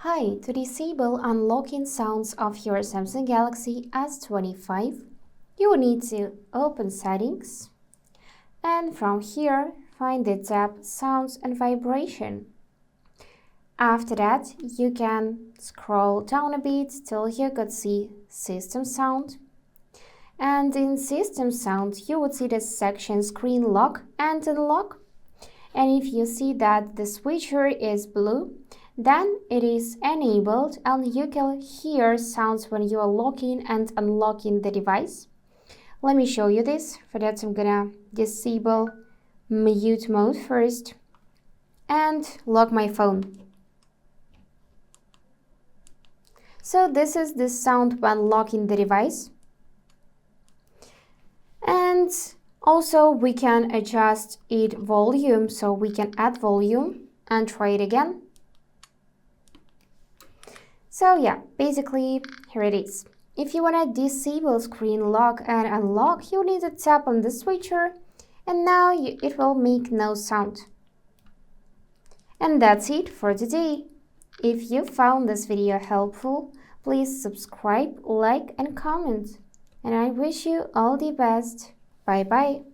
Hi, to disable unlocking sounds of your Samsung Galaxy S25, you will need to open Settings and from here find the tab Sounds and Vibration. After that, you can scroll down a bit till you could see System Sound. And in System Sound, you would see the section Screen Lock and Unlock. And if you see that the switcher is blue, then it is enabled and you can hear sounds when you are locking and unlocking the device. Let me show you this. For that, I'm gonna disable mute mode first and lock my phone. So this is the sound when locking the device. And also we can adjust its volume, so we can add volume and try it again. So yeah, basically here it is. If you want to disable screen lock and unlock, you need to tap on the switcher and now it will make no sound. And that's it for today. If you found this video helpful, please subscribe, like and comment. And I wish you all the best. Bye bye.